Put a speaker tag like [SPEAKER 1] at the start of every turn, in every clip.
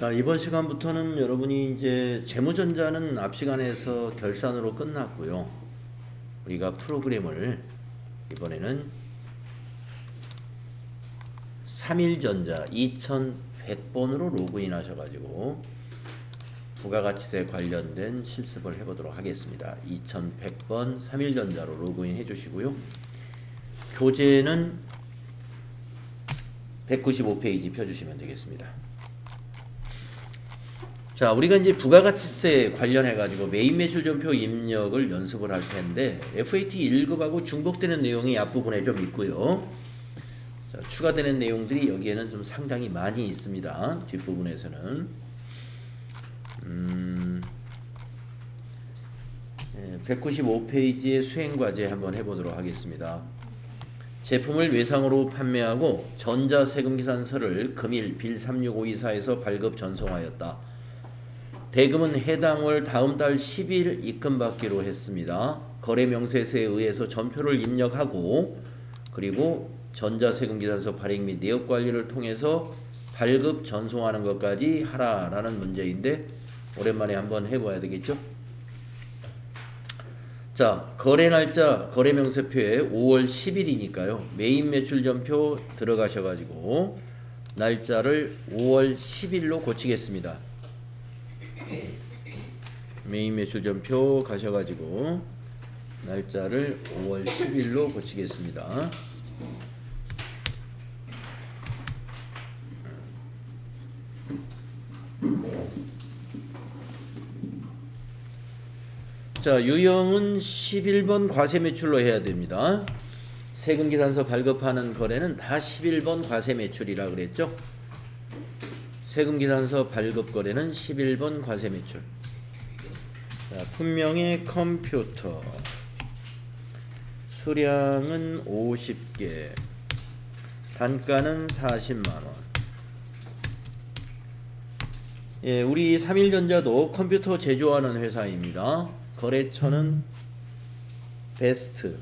[SPEAKER 1] 자, 이번 시간부터는 여러분이 이제 재무전자는 앞 시간에서 결산으로 끝났고요. 우리가 프로그램을 이번에는 3일전자 2100번으로 로그인 하셔가지고 부가가치세 관련된 실습을 해보도록 하겠습니다. 2100번 3일전자로 로그인 해주시고요. 교재는 195페이지 펴주시면 되겠습니다. 자, 우리가 이제 부가가치세 관련해 가지고 메인 매출 전표 입력을 연습을 할 텐데 FAT 1급하고 중복되는 내용이 앞부분에 좀 있고요. 자, 추가되는 내용들이 여기에는 좀 상당히 많이 있습니다. 뒷부분에서는 195페이지의 수행과제 한번 해보도록 하겠습니다. 제품을 외상으로 판매하고 전자세금계산서를 금일 빌 36524에서 발급 전송하였다. 대금은 해당 월 다음 달 10일 입금받기로 했습니다. 거래명세서에 의해서 전표를 입력하고 그리고 전자세금계산서 발행 및 내역관리를 통해서 발급 전송하는 것까지 하라라는 문제인데 오랜만에 한번 해봐야 되겠죠? 자, 거래날짜 거래명세표에 5월 10일이니까요. 메인 매출전표 들어가셔가지고 날짜를 5월 10일로 고치겠습니다. 메인 매출전표 가셔가지고 날짜를 5월 10일로 고치겠습니다. 자, 유형은 11번 과세매출로 해야 됩니다. 세금계산서 발급하는 거래는 다 11번 과세매출이라 그랬죠. 세금계산서 발급 거래는 11번 과세매출. 자, 품명의 컴퓨터. 수량은 50개. 단가는 40만원. 예, 우리 3일전자도 컴퓨터 제조하는 회사입니다. 거래처는 베스트.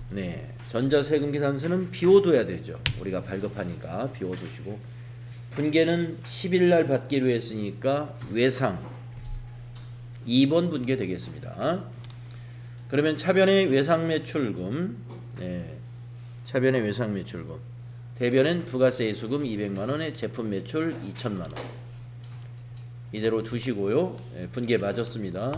[SPEAKER 1] 네, 전자세금계산서는 비워둬야 되죠. 우리가 발급하니까 비워두시고, 분계는 10일날 받기로 했으니까 외상 2번 분계 되겠습니다. 그러면 차변의 외상매출금, 네, 차변의 외상매출금, 대변엔 부가세 수금 200만원에 제품 매출 2천만원. 이대로 두시고요. 네, 분계 맞았습니다.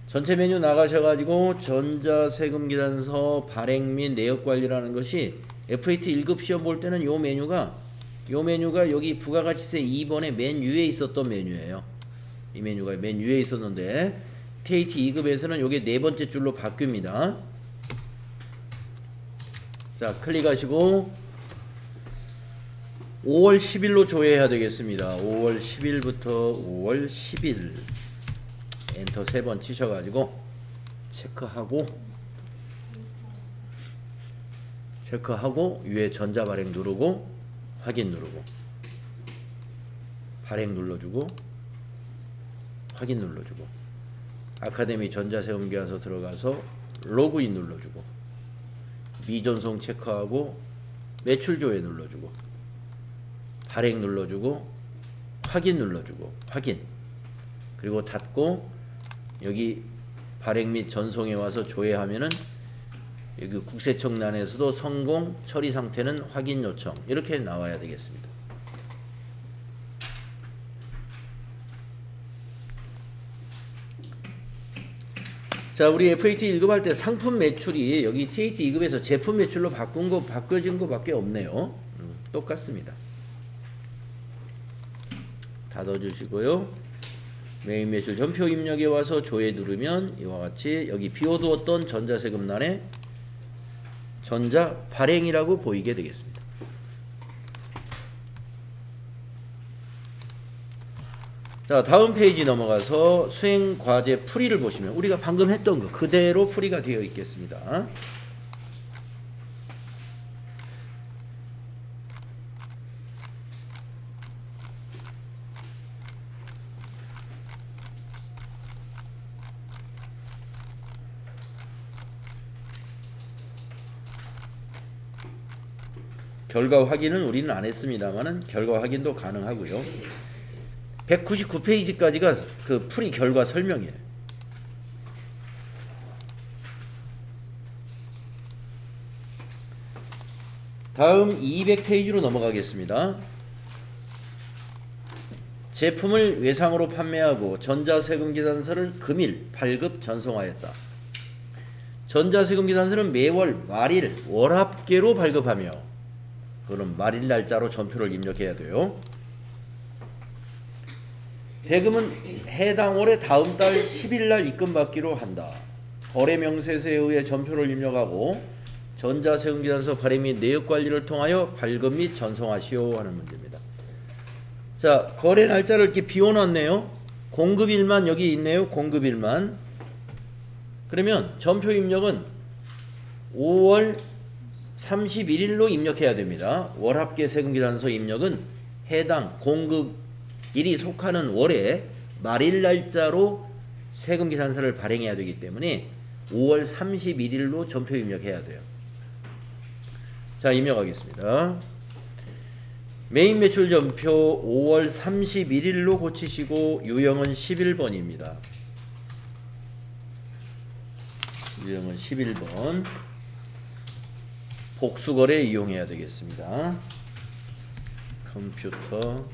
[SPEAKER 1] 전체 메뉴 나가셔가지고 전자세금계산서 발행 및 내역관리라는 것이 FAT 1급 시험 볼 때는 요 메뉴가 여기 부가가치세 2번에 맨 위에 있었던 메뉴예요. 이 메뉴가 맨 위에 있었는데 TAT 2급에서는 요게 네 번째 줄로 바뀝니다. 자, 클릭하시고 5월 10일로 조회해야 되겠습니다. 5월 10일부터 5월 10일 엔터 3번 치셔가지고 체크하고 위에 전자발행 누르고 확인 누르고 발행 눌러주고 확인 눌러주고 아카데미 전자세금계산서 들어가서 로그인 눌러주고 미전송 체크하고 매출 조회 눌러주고 발행 눌러주고 확인 눌러주고 확인 그리고 닫고 여기 발행 및 전송에 와서 조회하면은 여기 국세청란에서도 성공 처리 상태는 확인 요청 이렇게 나와야 되겠습니다. 자, 우리 FAT 1급 할 때 상품 매출이 여기 TAT 2급에서 제품 매출로 바꿔진 거밖에 없네요. 똑같습니다. 닫아주시고요. 메인 매출 전표 입력에 와서 조회 누르면 이와 같이 여기 비워두었던 전자세금란에 전자 발행이라고 보이게 되겠습니다. 자, 다음 페이지 넘어가서 수행 과제 풀이를 보시면 우리가 방금 했던 거 그대로 풀이가 되어 있겠습니다. 결과 확인은 우리는 안 했습니다만은 결과 확인도 가능하고요. 199페이지까지가 그 풀이 결과 설명이에요. 다음 200페이지로 넘어가겠습니다. 제품을 외상으로 판매하고 전자세금계산서를 금일 발급 전송하였다. 전자세금계산서는 매월 말일 월합계로 발급하며 그럼 말일 날짜로 전표를 입력해야 돼요. 대금은 해당 월의 다음 달 10일 날 입금받기로 한다. 거래 명세서에 의해 전표를 입력하고 전자세금계산서 발행 및 내역관리를 통하여 발급 및 전송하시오 하는 문제입니다. 자, 거래 날짜를 이렇게 비워놨네요. 공급일만 여기 있네요. 공급일만. 그러면 전표 입력은 5월 31일로 입력해야 됩니다. 월합계 세금계산서 입력은 해당 공급일이 속하는 월의 말일 날짜로 세금계산서를 발행해야 되기 때문에 5월 31일로 전표 입력해야 돼요. 자, 입력하겠습니다. 메인 매출 전표 5월 31일로 고치시고 유형은 11번입니다. 유형은 11번. 복수거래 이용해야 되겠습니다. 컴퓨터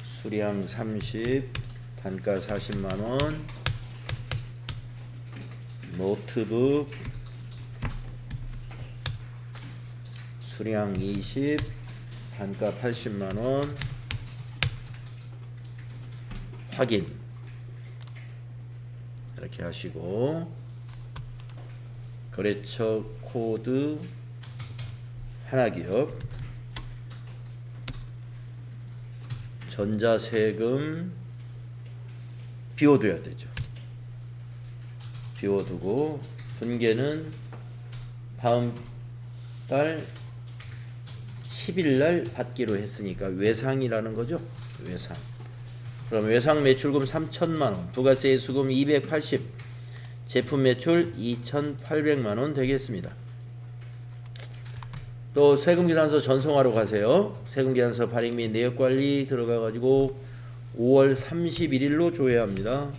[SPEAKER 1] 수량 30 단가 40만원 노트북 수량 20 단가 80만원 확인 이렇게 하시고 거래처 코드 하나기업 전자세금 비워둬야 되죠. 비워두고 분계는 다음 달 10일 날 받기로 했으니까 외상이라는 거죠. 외상. 그럼 외상 매출금 3천만원, 부가세 수금 280, 제품 매출 2,800만원 되겠습니다. 또 세금계산서 전송하러 가세요. 세금계산서 발행 및 내역관리 들어가가지고 5월 31일로 줘야 합니다.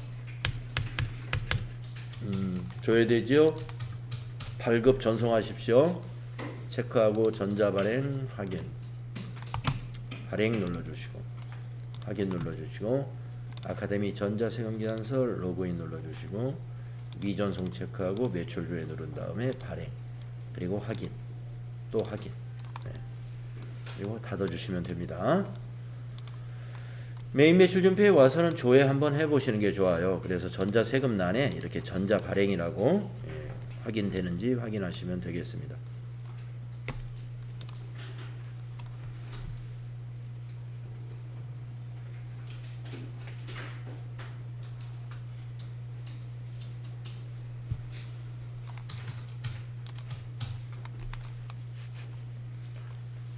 [SPEAKER 1] 줘야 되죠. 발급 전송하십시오. 체크하고 전자발행 확인 발행 눌러주시고 확인 눌러주시고 아카데미 전자세금계산서 로그인 눌러주시고 미전송 체크하고 매출조회 누른 다음에 발행 그리고 확인 또 확인 네. 그리고 닫아주시면 됩니다. 메인 매출 전표에 와서는 조회 한번 해보시는 게 좋아요. 그래서 전자세금란에 이렇게 전자발행이라고 확인되는지 확인하시면 되겠습니다.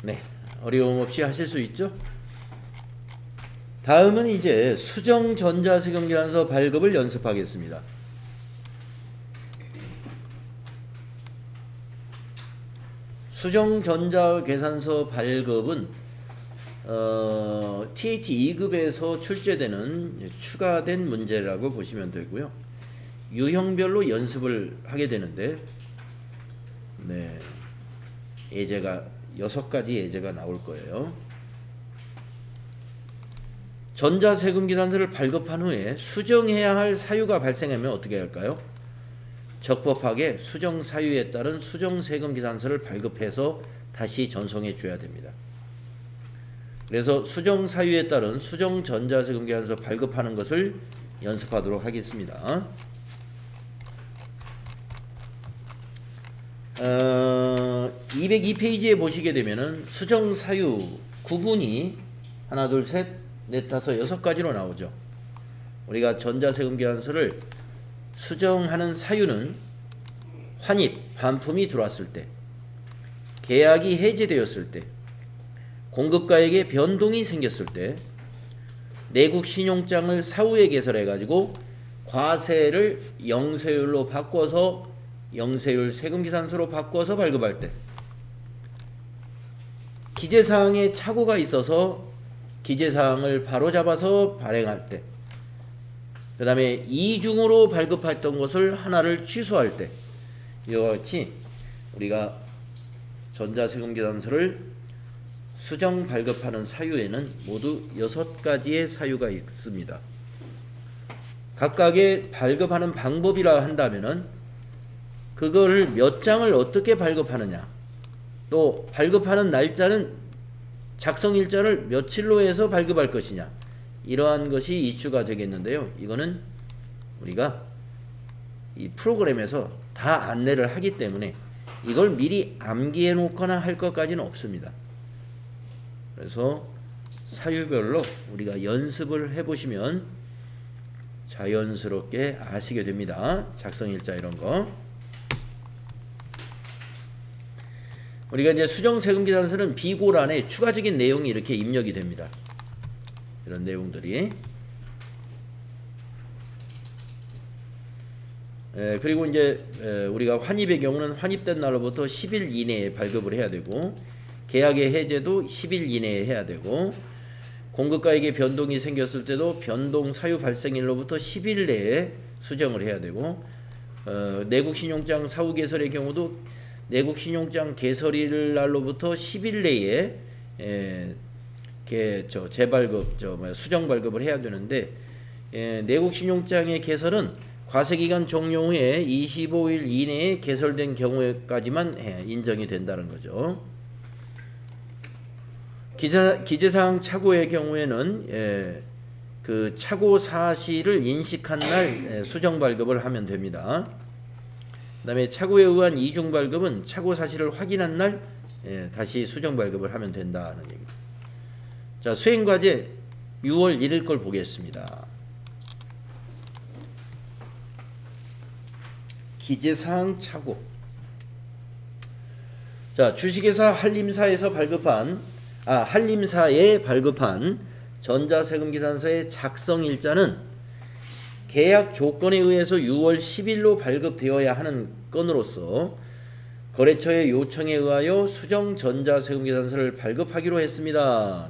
[SPEAKER 1] 네, 어려움 없이 하실 수 있죠? 다음은 이제 수정 전자세금계산서 발급을 연습하겠습니다. 수정 전자계산서 발급은 TAT 2급에서 출제되는 추가된 문제라고 보시면 되고요. 유형별로 연습을 하게 되는데 네, 예제가 6가지 예제가 나올 거예요. 전자세금계산서를 발급한 후에 수정해야 할 사유가 발생하면 어떻게 할까요? 적법하게 수정 사유에 따른 수정세금계산서를 발급해서 다시 전송해 줘야 됩니다. 그래서 수정 사유에 따른 수정 전자세금계산서 발급하는 것을 연습하도록 하겠습니다. 202페이지에 보시게 되면은 수정 사유 구분이 하나 둘 셋 넷 다섯 6가지로 나오죠. 우리가 전자세금계산서를 수정하는 사유는 환입 반품이 들어왔을 때, 계약이 해지되었을 때, 공급가액에 변동이 생겼을 때, 내국 신용장을 사후에 개설해 가지고 과세를 영세율로 바꿔서 영세율 세금계산서로 바꿔서 발급할 때, 기재사항에 착오가 있어서 기재사항을 바로잡아서 발행할 때, 그 다음에 이중으로 발급했던 것을 하나를 취소할 때, 이와 같이 우리가 전자세금계산서를 수정 발급하는 사유에는 모두 6가지의 사유가 있습니다. 각각의 발급하는 방법이라 한다면은 그걸 몇 장을 어떻게 발급하느냐, 또 발급하는 날짜는 작성일자를 며칠로 해서 발급할 것이냐, 이러한 것이 이슈가 되겠는데요. 이거는 우리가 이 프로그램에서 다 안내를 하기 때문에 이걸 미리 암기해 놓거나 할 것까지는 없습니다. 그래서 사유별로 우리가 연습을 해보시면 자연스럽게 아시게 됩니다. 작성일자 이런 거. 우리가 이제 수정세금계산서는 비고란에 추가적인 내용이 이렇게 입력이 됩니다. 이런 내용들이. 그리고 이제 우리가 환입의 경우는 환입된 날로부터 10일 이내에 발급을 해야 되고, 계약의 해제도 10일 이내에 해야 되고, 공급가액에 변동이 생겼을 때도 변동 사유 발생일로부터 10일 내에 수정을 해야 되고, 내국신용장 사후 개설의 경우도 내국신용장 개설일 날로부터 10일 내에 재발급, 수정 발급을 해야 되는데, 내국신용장의 개설은 과세기간 종료 후에 25일 이내에 개설된 경우에까지만 인정이 된다는 거죠. 기재사항 착오의 경우에는 그 착오 사실을 인식한 날 수정 발급을 하면 됩니다. 그 다음에 착오에 의한 이중 발급은 착오 사실을 확인한 날 다시 수정 발급을 하면 된다는 얘기입니다. 자, 수행과제 6월 1일 걸 보겠습니다. 기재사항 착오. 자, 주식회사 한림사에서 한림사에 발급한 전자세금계산서의 작성일자는 계약 조건에 의해서 6월 10일로 발급되어야 하는 건으로서 거래처의 요청에 의하여 수정 전자세금계산서를 발급하기로 했습니다.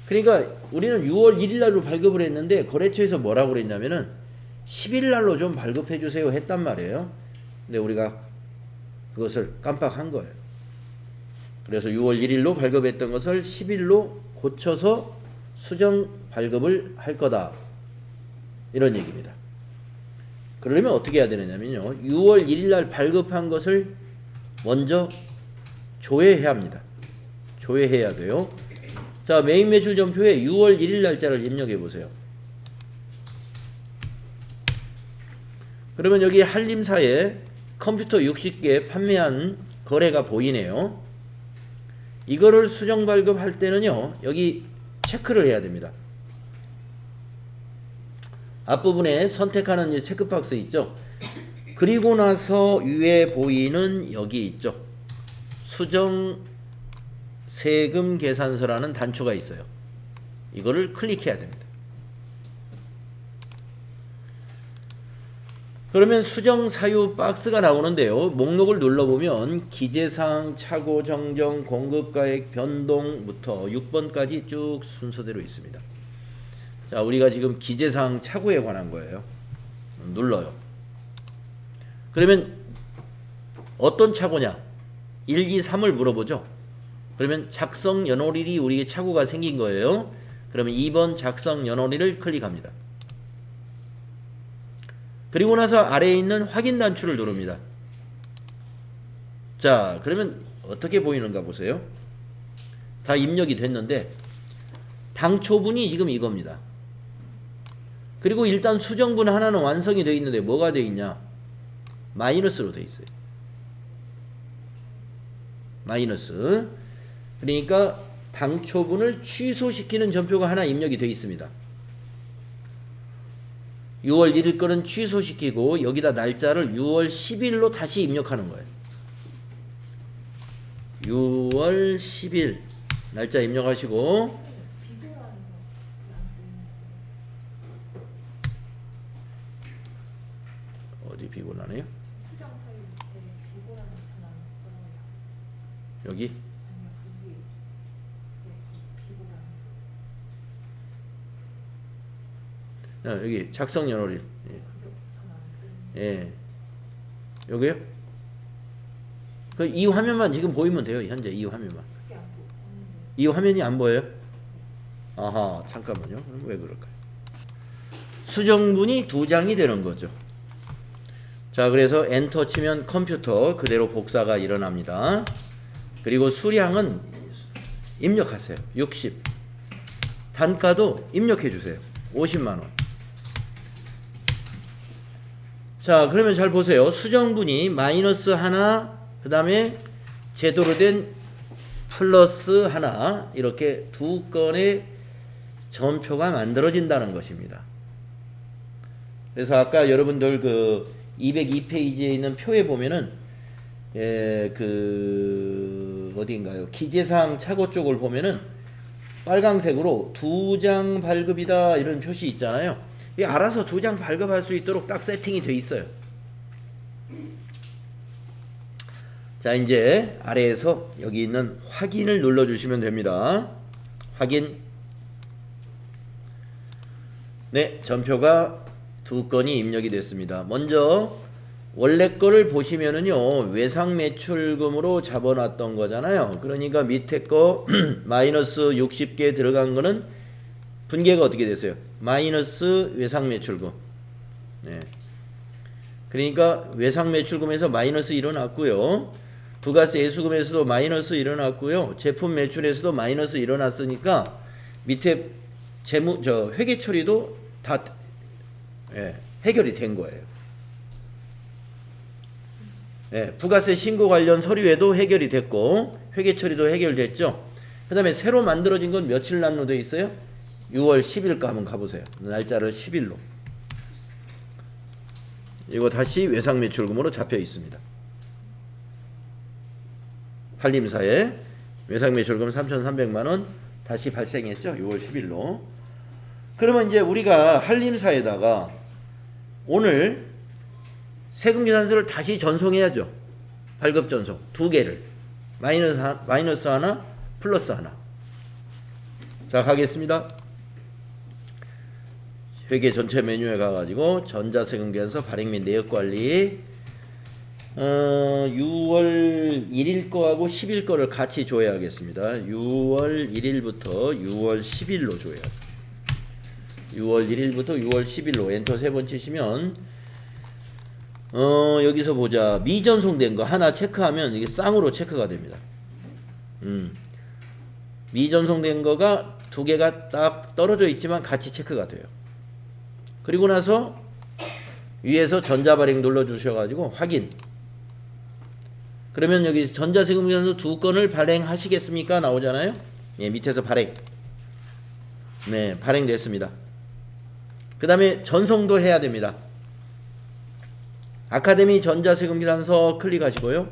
[SPEAKER 1] 그러니까 우리는 6월 1일 날로 발급을 했는데 거래처에서 뭐라고 그랬냐면은 10일 날로 좀 발급해 주세요 했단 말이에요. 근데 우리가 그것을 깜빡한 거예요. 그래서 6월 1일로 발급했던 것을 10일로 고쳐서 수정 발급을 할 거다, 이런 얘기입니다. 그러려면 어떻게 해야 되느냐면요, 6월 1일 날 발급한 것을 먼저 조회해야 합니다. 조회해야 돼요. 자, 메인 매출 전표에 6월 1일 날짜를 입력해 보세요. 그러면 여기 한림사에 컴퓨터 60개 판매한 거래가 보이네요. 이거를 수정 발급할 때는요, 여기 체크를 해야 됩니다. 앞부분에 선택하는 이 체크박스 있죠. 그리고 나서 위에 보이는 여기 있죠. 수정 세금 계산서라는 단추가 있어요. 이거를 클릭해야 됩니다. 그러면 수정 사유 박스가 나오는데요. 목록을 눌러보면 기재사항, 착오, 정정, 공급가액 변동부터 6번까지 쭉 순서대로 있습니다. 자, 우리가 지금 기재사항 착오에 관한 거예요. 눌러요. 그러면 어떤 착오냐? 1, 2, 3을 물어보죠. 그러면 작성 연월일이 우리에게 착오가 생긴 거예요. 그러면 2번 작성 연월일을 클릭합니다. 그리고 나서 아래에 있는 확인 단추를 누릅니다. 자, 그러면 어떻게 보이는가 보세요. 다 입력이 됐는데 당초분이 지금 이겁니다. 그리고 일단 수정분 하나는 완성이 되어 있는데 뭐가 되어 있냐? 마이너스로 되어 있어요. 마이너스. 그러니까 당초분을 취소시키는 전표가 하나 입력이 되어 있습니다. 6월 1일 거는 취소시키고 여기다 날짜를 6월 10일로 다시 입력하는 거예요. 6월 10일 날짜 입력하시고, 어디 비곤하네요? 여기 여기 작성 연월일. 예. 여기요? 그 이 화면만 지금 보이면 돼요. 현재 이 화면만. 이 화면이 안 보여요? 아하, 잠깐만요. 그럼 왜 그럴까요? 수정분이 2장이 되는 거죠. 자, 그래서 엔터 치면 컴퓨터 그대로 복사가 일어납니다. 그리고 수량은 입력하세요. 60. 단가도 입력해 주세요. 50만 원. 자, 그러면 잘 보세요. 수정분이 마이너스 하나, 그 다음에 제도로 된 플러스 하나, 이렇게 두 건의 전표가 만들어진다는 것입니다. 그래서 아까 여러분들 그 202페이지에 있는 표에 보면은 그 어디인가요? 기재사항 착오 쪽을 보면은 빨강색으로 2장 발급이다 이런 표시 있잖아요. 이게 알아서 2장 발급할 수 있도록 딱 세팅이 돼 있어요. 자, 이제 아래에서 여기 있는 확인을 눌러주시면 됩니다. 확인. 네, 전표가 2건이 입력이 됐습니다. 먼저 원래 거를 보시면은요, 외상 매출금으로 잡아놨던 거잖아요. 그러니까 밑에 거 마이너스 60개 들어간 거는 분계가 어떻게 됐어요? 마이너스 외상 매출금. 네. 그러니까 외상 매출금에서 마이너스 일어났고요. 부가세 예수금에서도 마이너스 일어났고요. 제품 매출에서도 마이너스 일어났으니까 밑에 회계 처리도 다 해결이 된 거예요. 부가세 신고 관련 서류에도 해결이 됐고 회계 처리도 해결됐죠. 그 다음에 새로 만들어진 건 며칠 날로 되어 있어요? 6월 10일까 한번 가보세요. 날짜를 10일로. 이거 다시 외상 매출금으로 잡혀 있습니다. 한림사에 외상 매출금 3,300만원 다시 발생했죠. 6월 10일로. 그러면 이제 우리가 한림사에다가 오늘 세금계산서를 다시 전송해야죠. 발급 전송 2개를. 마이너스 하나, 플러스 하나. 자, 가겠습니다. 회계 전체 메뉴에 가가지고 전자세금계산서 발행 및 내역관리 6월 1일 거하고 10일 거를 같이 줘야겠습니다. 6월 1일부터 6월 10일로 줘야 돼요. 6월 1일부터 6월 10일로 엔터 3번 치시면 여기서 보자. 미전송된 거 하나 체크하면 이게 쌍으로 체크가 됩니다. 미전송된 거가 2개가 딱 떨어져 있지만 같이 체크가 돼요. 그리고 나서 위에서 전자발행 눌러 주셔가지고 확인. 그러면 여기 전자세금계산서 2건을 발행하시겠습니까? 나오잖아요. 예, 밑에서 발행. 네, 발행됐습니다. 그 다음에 전송도 해야 됩니다. 아카데미 전자세금계산서 클릭하시고요.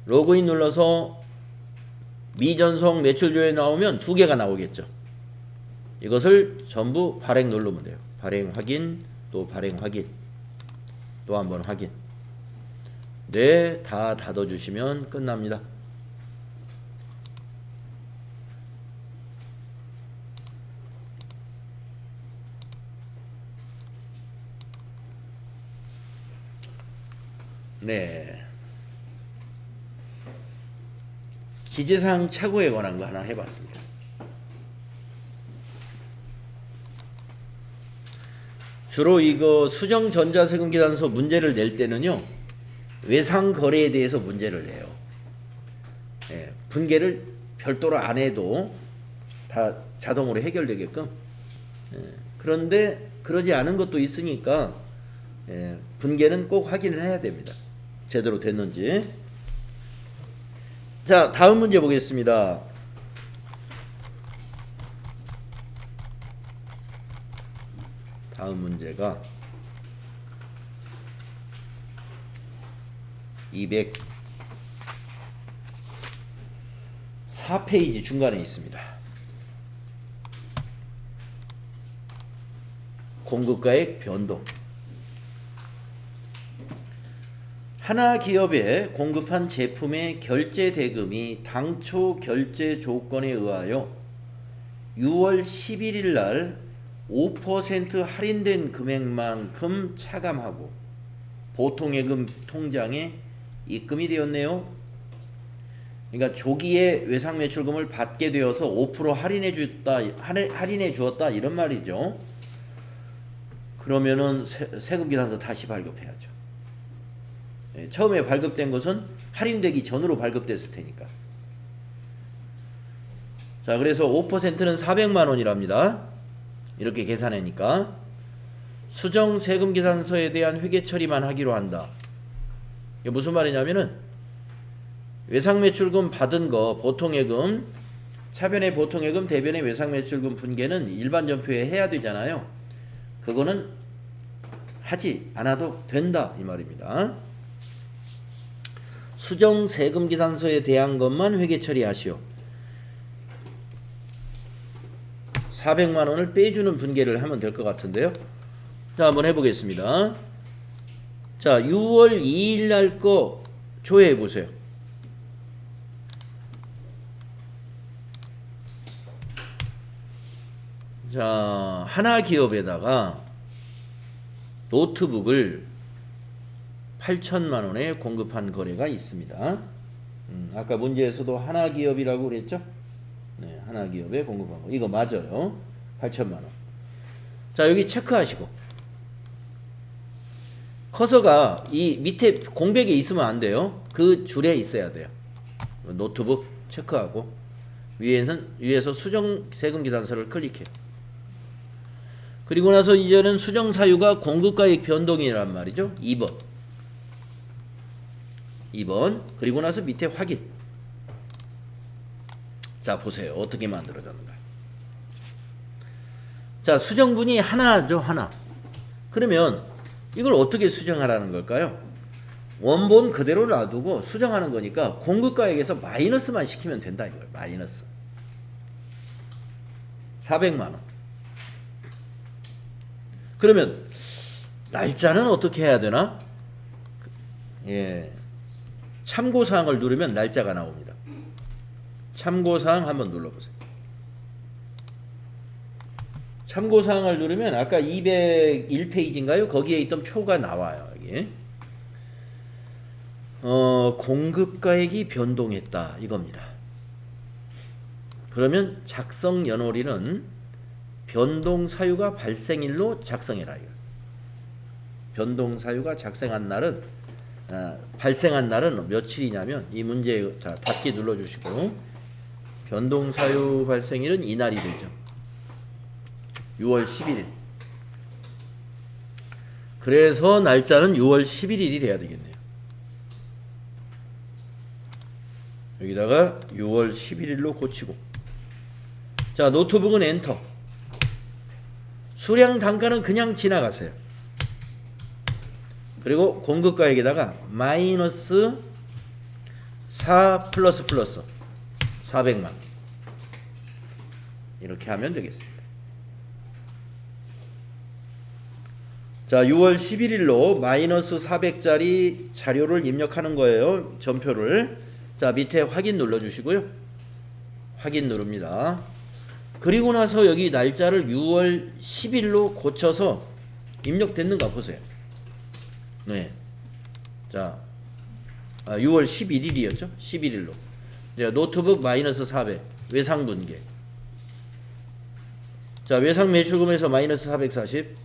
[SPEAKER 1] 로그인 눌러서 미전송 매출조회 나오면 2개가 나오겠죠. 이것을 전부 발행 누르면 돼요. 발행 확인, 또 발행 확인, 또 한번 확인. 네, 다 닫아주시면 끝납니다. 네. 기재사항 착오에 관한 거 하나 해봤습니다. 주로 이거 수정 전자세금계산서 문제를 낼 때는요, 외상 거래에 대해서 문제를 내요. 예, 분계를 별도로 안 해도 다 자동으로 해결되게끔. 예, 그런데 그러지 않은 것도 있으니까 분계는 꼭 확인을 해야 됩니다. 제대로 됐는지. 자, 다음 문제 보겠습니다. 다음 문제가 204페이지 중간에 있습니다. 공급가액 변동. 하나 기업에 공급한 제품의 결제 대금이 당초 결제 조건에 의하여 6월 11일 날 5% 할인된 금액만큼 차감하고 보통예금 통장에 입금이 되었네요. 그러니까 조기에 외상매출금을 받게 되어서 5% 할인해 주었다 이런 말이죠. 그러면은 세금계산서 다시 발급해야죠. 처음에 발급된 것은 할인되기 전으로 발급됐을 테니까. 자, 그래서 5%는 400만 원이랍니다. 이렇게 계산하니까 수정 세금 계산서에 대한 회계 처리만 하기로 한다. 이게 무슨 말이냐면은 외상매출금 받은 거 보통예금, 차변의 보통예금, 대변의 외상매출금 분계는 일반 전표에 해야 되잖아요. 그거는 하지 않아도 된다 이 말입니다. 수정 세금 계산서에 대한 것만 회계 처리하시오. 400만 원을 빼주는 분계를 하면 될 것 같은데요. 자, 한번 해보겠습니다. 자, 6월 2일 날 거 조회해 보세요. 자, 하나 기업에다가 노트북을 8천만 원에 공급한 거래가 있습니다. 아까 문제에서도 하나 기업이라고 그랬죠? 네, 하나 기업에 공급한 거. 이거 맞아요. 8천만 원. 자, 여기 체크하시고. 커서가 이 밑에 공백에 있으면 안 돼요. 그 줄에 있어야 돼요. 노트북 체크하고 위에서 수정 세금 계산서를 클릭해요. 그리고 나서 이제는 수정 사유가 공급가액 변동이란 말이죠. 2번. 그리고 나서 밑에 확인. 자, 보세요. 어떻게 만들어졌는가. 자, 수정분이 하나죠, 하나. 그러면 이걸 어떻게 수정하라는 걸까요? 원본 그대로 놔두고 수정하는 거니까 공급가액에서 마이너스만 시키면 된다 이거예요. 마이너스 400만 원. 그러면 날짜는 어떻게 해야 되나? 예, 참고사항을 누르면 날짜가 나옵니다. 참고사항 한번 눌러보세요. 참고사항을 누르면 아까 201페이지인가요? 거기에 있던 표가 나와요. 여기. 공급가액이 변동했다 이겁니다. 그러면 작성 연월일은 변동사유가 발생일로 작성해라. 변동사유가 발생한 날은 며칠이냐면 이 문제 자 닫기 눌러주시고 변동사유 발생일은 이날이 되죠. 6월 11일. 그래서 날짜는 6월 11일이 돼야 되겠네요. 여기다가 6월 11일로 고치고. 자, 노트북은 엔터. 수량 단가는 그냥 지나가세요. 그리고 공급가액에다가 마이너스 4 플러스 400만 이렇게 하면 되겠습니다. 자, 6월 11일로 마이너스 400짜리 자료를 입력하는 거예요. 전표를. 자, 밑에 확인 눌러주시고요. 확인 누릅니다. 그리고 나서 여기 날짜를 6월 10일로 고쳐서 입력됐는가 보세요. 네. 자, 6월 11일이었죠? 11일로. 노트북 마이너스 400. 외상분계. 자, 외상 매출금에서 마이너스 440.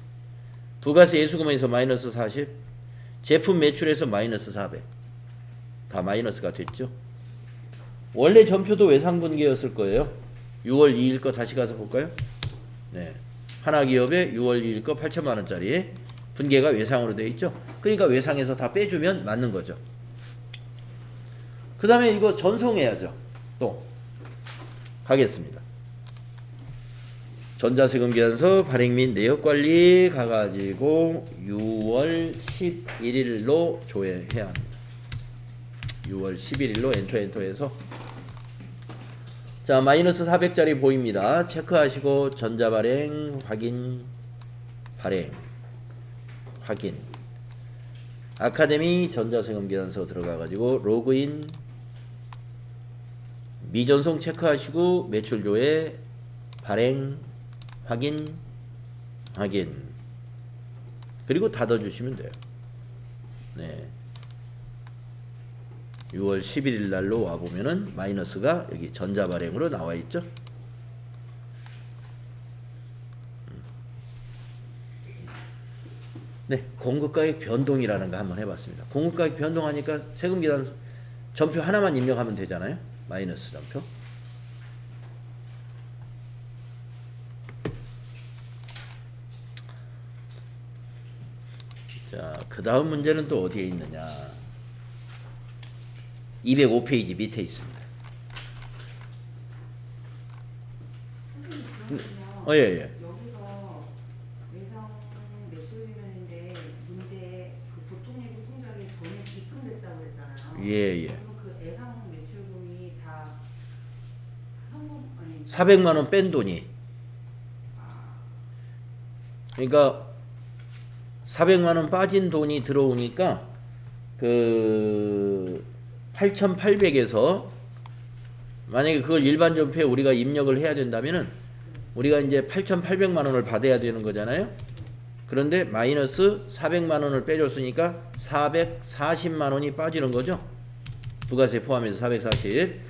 [SPEAKER 1] 부가세 예수금에서 마이너스 40. 제품 매출에서 마이너스 400. 다 마이너스가 됐죠. 원래 전표도 외상분계였을 거예요. 6월 2일 거 다시 가서 볼까요? 네. 하나기업에 6월 2일 거 8천만 원짜리 분계가 외상으로 되어 있죠. 그러니까 외상에서 다 빼주면 맞는 거죠. 그 다음에 이거 전송해야죠. 또 가겠습니다. 전자세금 계산서 발행 및 내역관리 가가지고 6월 11일로 조회해야 합니다. 6월 11일로 엔터해서 자, 마이너스 400짜리 보입니다. 체크하시고 전자발행 확인 발행 확인 아카데미 전자세금계산서 들어가가지고 로그인 미전송 체크하시고 매출조회 발행 확인 그리고 닫아주시면 돼요. 네. 6월 11일 날로 와보면은 마이너스가 여기 전자발행으로 나와있죠. 네, 공급가격 변동이라는 거 한번 해봤습니다. 공급가격 변동하니까 세금계산 전표 하나만 입력하면 되잖아요. 마이너스 전표. 자, 그 다음 문제는 또 어디에 있느냐. 205페이지 밑에 있습니다. 예.
[SPEAKER 2] 여기서 외상 매출금인데 문제에 그 보통예금 통장에 전액 입금됐다고 했잖아요.
[SPEAKER 1] 예.
[SPEAKER 2] 그럼 그 예상 매출금이 다 현금 아니
[SPEAKER 1] 400만 원 뺀 돈이. 그러니까 400만 원 빠진 돈이 들어오니까 그 8,800에서 만약에 그걸 일반 전표에 우리가 입력을 해야 된다면은 우리가 이제 8,800만 원을 받아야 되는 거잖아요. 그런데 마이너스 400만 원을 빼줬으니까 440만 원이 빠지는 거죠. 부가세 포함해서 440.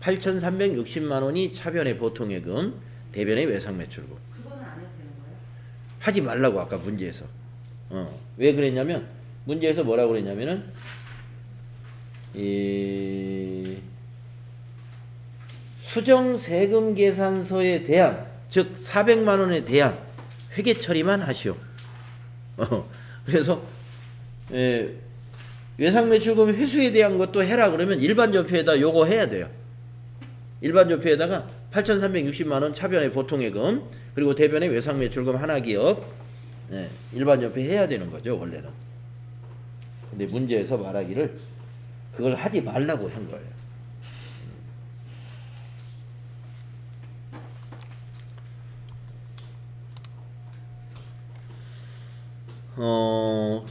[SPEAKER 1] 8,360만 원이 차변의 보통예금, 대변의 외상매출금.
[SPEAKER 2] 그거는 안 해도 되는 거예요?
[SPEAKER 1] 하지 말라고 아까 문제에서. 왜 그랬냐면 문제에서 뭐라고 그랬냐면은 이 수정 세금 계산서에 대한 즉 400만 원에 대한 회계 처리만 하시오. 그래서 외상 매출금 회수에 대한 것도 해라 그러면 일반 전표에다 요거 해야 돼요. 일반 전표에다가 8,360만 원 차변의 보통예금 그리고 대변의 외상 매출금 하나 기업 일반 전표 해야 되는 거죠, 원래는. 근데 문제에서 말하기를 그걸 하지 말라고 한 거예요.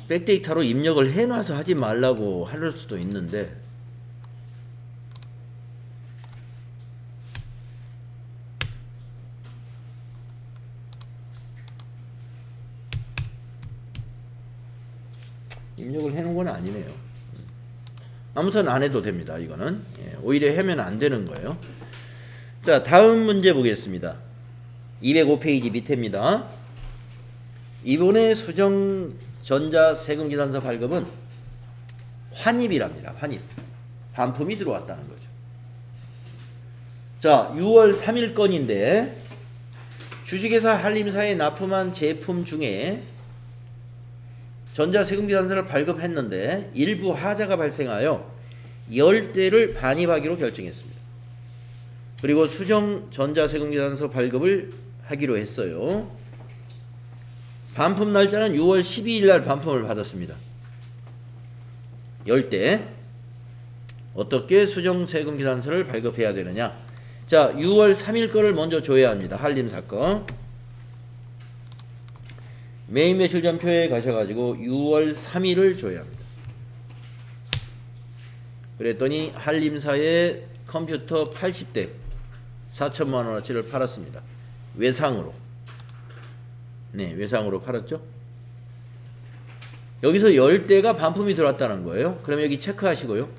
[SPEAKER 1] 백데이터로 입력을 해놔서 하지 말라고 할 수도 있는데 입력을 해놓은 건 아니네요. 아무튼 안 해도 됩니다. 이거는 오히려 하면 안 되는 거예요. 자, 다음 문제 보겠습니다. 205페이지 밑에입니다. 이번에 수정 전자 세금계산서 발급은 환입이랍니다. 환입. 반품이 들어왔다는 거죠. 자, 6월 3일 건인데 주식회사 한림사에 납품한 제품 중에 전자세금계산서를 발급했는데 일부 하자가 발생하여 10대를 반입하기로 결정했습니다. 그리고 수정 전자세금계산서 발급을 하기로 했어요. 반품 날짜는 6월 12일 날 반품을 받았습니다. 10대. 어떻게 수정세금계산서를 발급해야 되느냐. 자, 6월 3일 거를 먼저 줘야 합니다. 한림사 거. 메인 매출 전표에 가셔가지고 6월 3일을 줘야 합니다. 그랬더니 한림사에 컴퓨터 80대 4천만 원어치를 팔았습니다. 외상으로. 네, 외상으로 팔았죠. 여기서 10대가 반품이 들어왔다는 거예요. 그럼 여기 체크하시고요.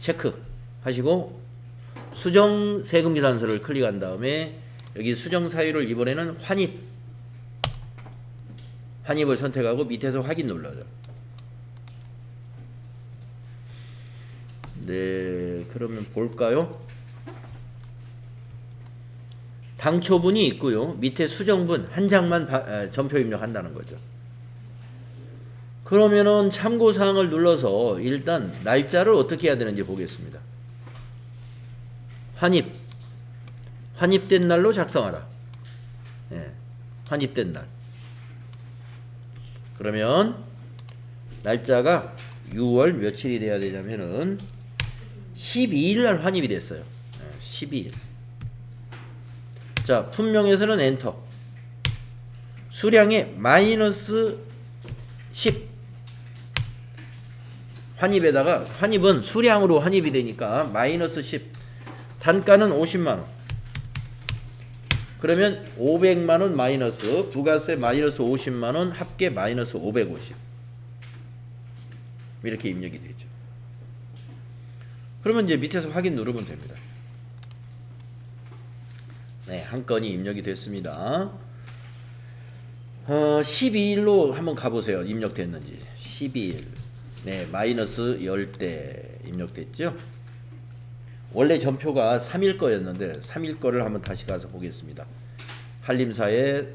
[SPEAKER 1] 체크하시고 수정 세금계산서를 클릭한 다음에 여기 수정 사유를 이번에는 환입을 선택하고 밑에서 확인 눌러요. 네, 그러면 볼까요? 당초분이 있고요. 밑에 수정분 한 장만 전표 입력한다는 거죠. 그러면은 참고사항을 눌러서 일단 날짜를 어떻게 해야 되는지 보겠습니다. 환입된 날로 작성하라. 환입된 날. 그러면 날짜가 6월 며칠이 돼야 되냐면은 12일 날 환입이 됐어요. 12일. 자, 품명에서는 엔터. 수량에 마이너스 10. 환입에다가 환입은 수량으로 환입이 되니까 마이너스 10. 단가는 50만 원. 그러면 500만 원 마이너스 부가세 마이너스 50만 원 합계 마이너스 550. 이렇게 입력이 되죠. 그러면 이제 밑에서 확인 누르면 됩니다. 네, 한 건이 입력이 됐습니다. 12일로 한번 가보세요. 입력됐는지. 12일. 네, 마이너스 10대 입력됐죠. 원래 전표가 3일 거였는데 3일 거를 한번 다시 가서 보겠습니다. 한림사의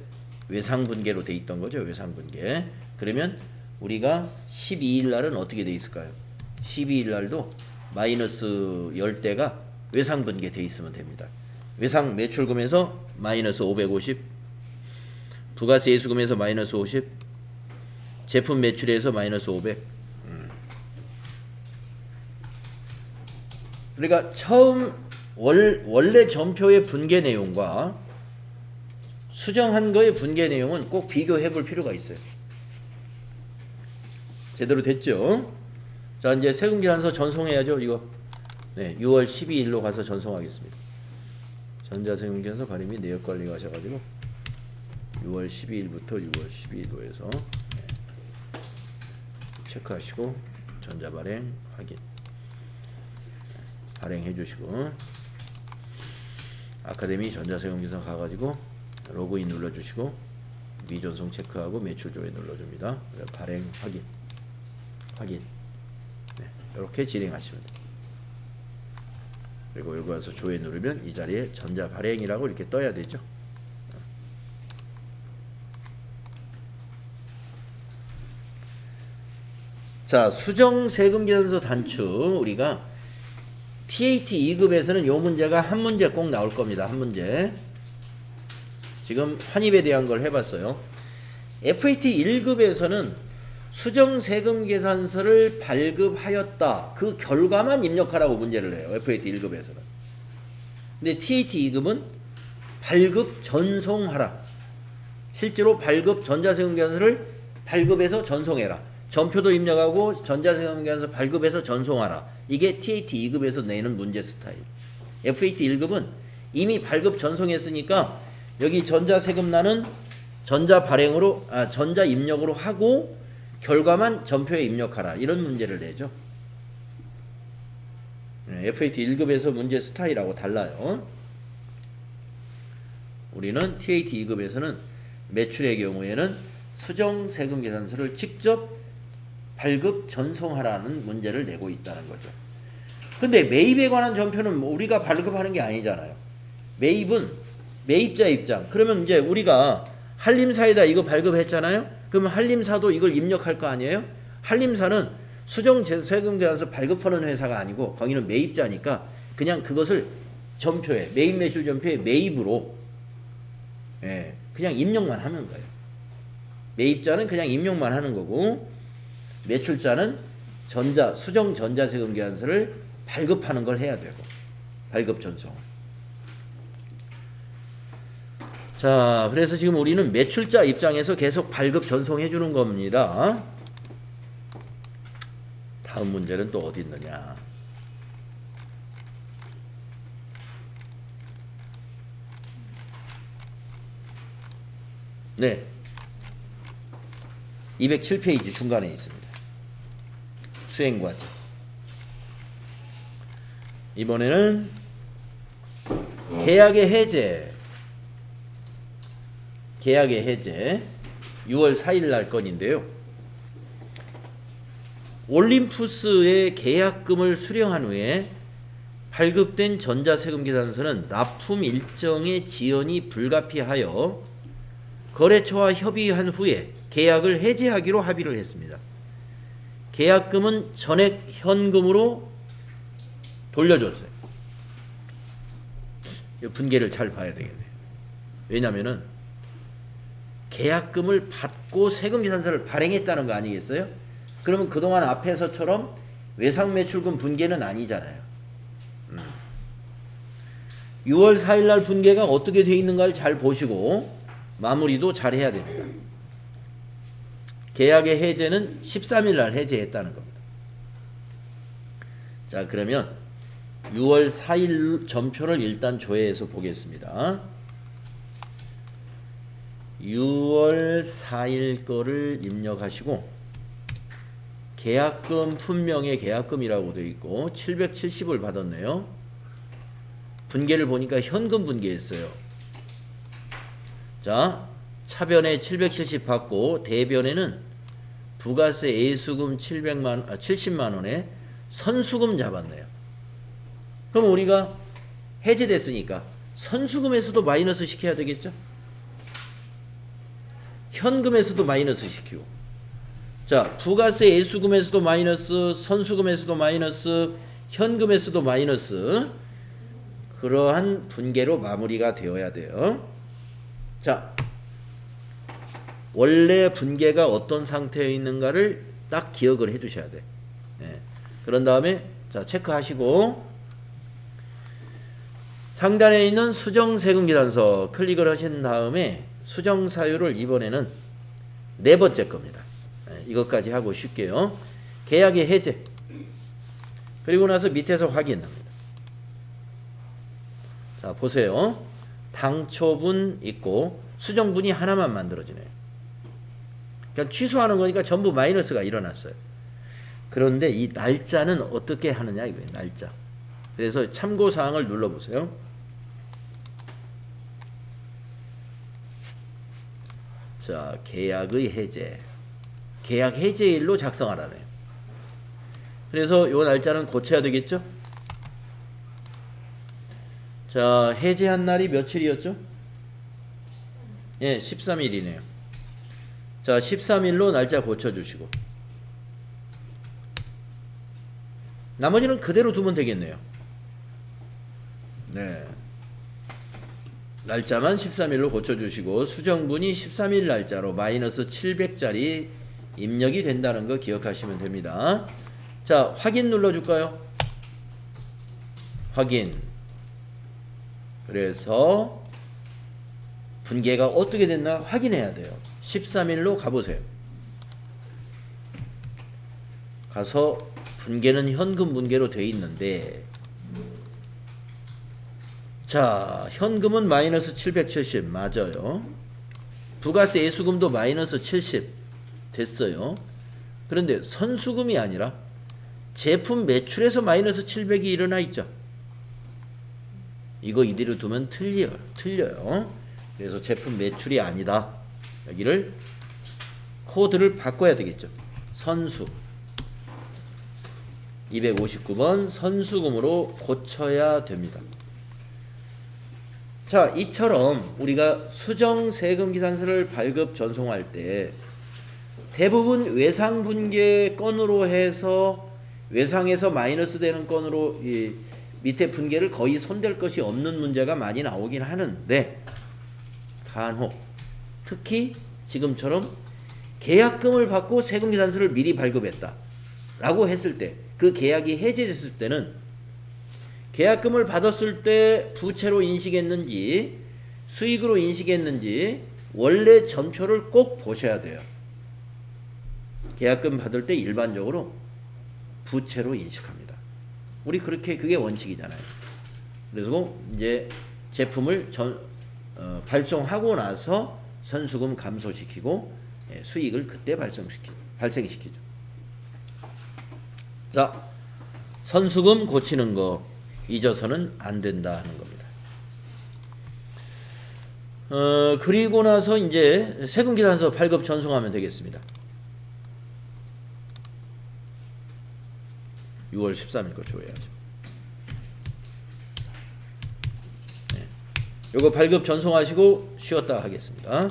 [SPEAKER 1] 외상분계로 돼 있던 거죠. 외상분계. 그러면 우리가 12일 날은 어떻게 돼 있을까요? 12일 날도 마이너스 10대가 외상분계 돼 있으면 됩니다. 외상 매출금에서 마이너스 550, 부가세 예수금에서 마이너스 50, 제품 매출에서 마이너스 500. 그러니까 처음 원래 전표의 분계 내용과 수정한 거의 분계 내용은 꼭 비교해 볼 필요가 있어요. 제대로 됐죠? 자, 이제 세금계산서 전송해야죠, 이거. 네, 6월 12일로 가서 전송하겠습니다. 전자세금계산서 발행 및 내역 관리가 하셔가지고 6월 12일부터 6월 12일로 해서 네. 체크하시고 전자 발행 확인. 발행해 주시고 아카데미 전자세금계산 가가지고 로그인 눌러주시고 미전송 체크하고 매출 조회 눌러줍니다. 발행 확인. 네, 이렇게 진행하시면 돼요. 그리고 여기 와서 조회 누르면 이 자리에 전자 발행이라고 이렇게 떠야 되죠. 자, 수정 세금 계산서 단축 우리가 TAT 2급에서는 요 문제가 한 문제 꼭 나올 겁니다. 한 문제. 지금 환입에 대한 걸 해봤어요. FAT 1급에서는 수정 세금 계산서를 발급하였다. 그 결과만 입력하라고 문제를 해요. FAT 1급에서는. 근데 TAT 2급은 발급 전송하라. 실제로 발급 전자세금 계산서를 발급해서 전송해라. 전표도 입력하고 전자세금 계산서 발급해서 전송하라. 이게 TAT 2급에서 내는 문제 스타일. FAT 1급은 이미 발급 전송했으니까 여기 전자세금란은 전자 발행으로 전자 입력으로 하고 결과만 전표에 입력하라. 이런 문제를 내죠. 네, FAT 1급에서 문제 스타일하고 달라요. 우리는 TAT 2급에서는 매출의 경우에는 수정 세금 계산서를 직접 발급 전송하라는 문제를 내고 있다는 거죠. 근데 매입에 관한 전표는 우리가 발급하는 게 아니잖아요. 매입은 매입자 입장. 그러면 이제 우리가 한림사에다 이거 발급했잖아요. 그러면 한림사도 이걸 입력할 거 아니에요? 한림사는 수정 세금 계산서 발급하는 회사가 아니고 거기는 매입자니까 그냥 그것을 전표에 매입 매출 전표에 매입으로 그냥 입력만 하는 거예요. 매입자는 그냥 입력만 하는 거고 매출자는 수정 전자세금 계산서를 발급하는 걸 해야 되고 발급 전송. 자, 그래서 지금 우리는 매출자 입장에서 계속 발급 전송해 주는 겁니다. 다음 문제는 또 어디 있느냐? 네, 207페이지 중간에 있습니다. 수행과제. 이번에는 계약의 해제 6월 4일 날 건인데요. 올림푸스의 계약금을 수령한 후에 발급된 전자세금 계산서는 납품 일정의 지연이 불가피하여 거래처와 협의한 후에 계약을 해지하기로 합의를 했습니다. 계약금은 전액 현금으로 돌려줬어요. 이 분계를 잘 봐야 되겠네요. 왜냐하면은 계약금을 받고 세금 계산서를 발행했다는 거 아니겠어요? 그러면 그동안 앞에서처럼 외상매출금 분계는 아니잖아요. 6월 4일 날 분계가 어떻게 되어 있는가를 잘 보시고 마무리도 잘 해야 됩니다. 계약의 해제는 13일 날 해제했다는 겁니다. 자, 그러면 6월 4일 전표를 일단 조회해서 보겠습니다. 6월 4일 거를 입력하시고 계약금 품명에 계약금이라고 되어 있고 770을 받았네요. 분계를 보니까 현금 분계했어요. 자, 차변에 770 받고 대변에는 부가세 A수금 70만 원에 선수금 잡았네요. 그럼 우리가 해제됐으니까 선수금에서도 마이너스 시켜야 되겠죠? 현금에서도 마이너스 시키고, 자, 부가세 A수금에서도 마이너스, 선수금에서도 마이너스, 현금에서도 마이너스, 그러한 분계로 마무리가 되어야 돼요. 자, 원래 분계가 어떤 상태에 있는가를 딱 기억을 해 두셔야 돼. 네. 그런 다음에 자, 체크하시고 상단에 있는 수정세금계산서 클릭을 하신 다음에 수정사유를 이번에는 네 번째 겁니다. 네, 이것까지 하고 쉽게요. 계약의 해제. 그리고 나서 밑에서 확인합니다. 자, 보세요. 당초분 있고 수정분이 하나만 만들어지네요. 그러니까 취소하는 거니까 전부 마이너스가 일어났어요. 그런데 이 날짜는 어떻게 하느냐 이거예요. 날짜. 그래서 참고사항을 눌러보세요. 자, 계약의 해제. 계약 해제일로 작성하라네요. 그래서 이 날짜는 고쳐야 되겠죠? 자, 해제한 날이 며칠이었죠? 예, 13일이네요. 자, 13일로 날짜 고쳐주시고 나머지는 그대로 두면 되겠네요. 네, 날짜만 13일로 고쳐주시고 수정분이 13일 날짜로 마이너스 700짜리 입력이 된다는 거 기억하시면 됩니다. 자, 확인 눌러줄까요? 확인. 그래서 분계가 어떻게 됐나 확인해야 돼요. 13일로 가보세요. 가서 분계는 현금 분계로 돼 있는데, 자, 현금은 마이너스 770 맞아요. 부가세 예수금도 마이너스 70 됐어요. 그런데 선수금이 아니라 제품 매출에서 마이너스 700이 일어나 있죠. 이거 이대로 두면 틀려요. 그래서 제품 매출이 아니다. 여기를 코드를 바꿔야 되겠죠. 선수 259번 선수금으로 고쳐야 됩니다. 자, 이처럼 우리가 수정세금계산서를 발급 전송할 때 대부분 외상분계 건으로 해서 외상에서 마이너스 되는 건으로 이 밑에 분계를 거의 손댈 것이 없는 문제가 많이 나오긴 하는데, 간혹 특히 지금처럼 계약금을 받고 세금계산서를 미리 발급했다 라고 했을 때, 그 계약이 해제됐을 때는 계약금을 받았을 때 부채로 인식했는지 수익으로 인식했는지 원래 전표를 꼭 보셔야 돼요. 계약금 받을 때 일반적으로 부채로 인식합니다. 우리 그렇게, 그게 원칙이잖아요. 그래서 이제 제품을 발송하고 나서 선수금 감소시키고 수익을 그때 발생시키죠. 자, 선수금 고치는 거 잊어서는 안 된다 하는 겁니다. 그리고 나서 이제 세금계산서 발급 전송하면 되겠습니다. 6월 13일 거 줘야죠. 네. 요거 발급 전송하시고 쉬었다 하겠습니다.